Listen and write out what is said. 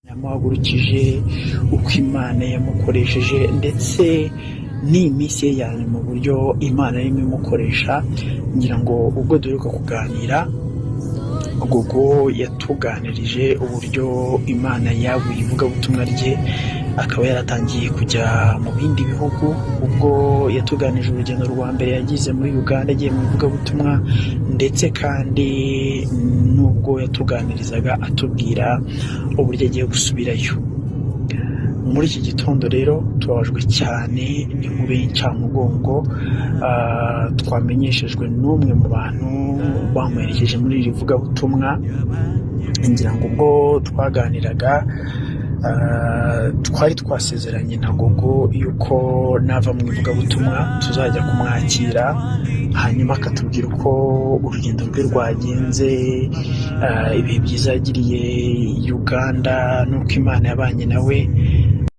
yamuhagurukije, uko Imana yamukoresheje ndetse n'iminsi ye ya nyuma uburyo Imana irimo imukoresha. Ngira ngo ubwo duheruka kuganira, Gogo yatuganirije uburyo Imana yaguye ivugabutumwa rye, akaba yaratangiye kujya mu bindi bihugu. Ubwo yatuganije urugendo rwa mbere yagize muri Uganda agiye mu ivugabutumwa, ndetse kandi n'ubwo yatuganirizaga atubwira uburyo agiye gusubirayo. Muri iki gitondo rero tubabajwe cyane n'inkuru y'incamugongo twamenyeshejwe n'umwe mu bantu bamuherekeje muri iri vugabutumwa. Ngira ngo ubwo twaganiraga twari twasezeranye na Gogo yuko nava mu ivugabutumwa tuzajya kumwakira, hanyuma akatubwira uko urugendo rwe rwagenze, ibihe byiza yagiriye Uganda n'uko Imana yabanye nawe.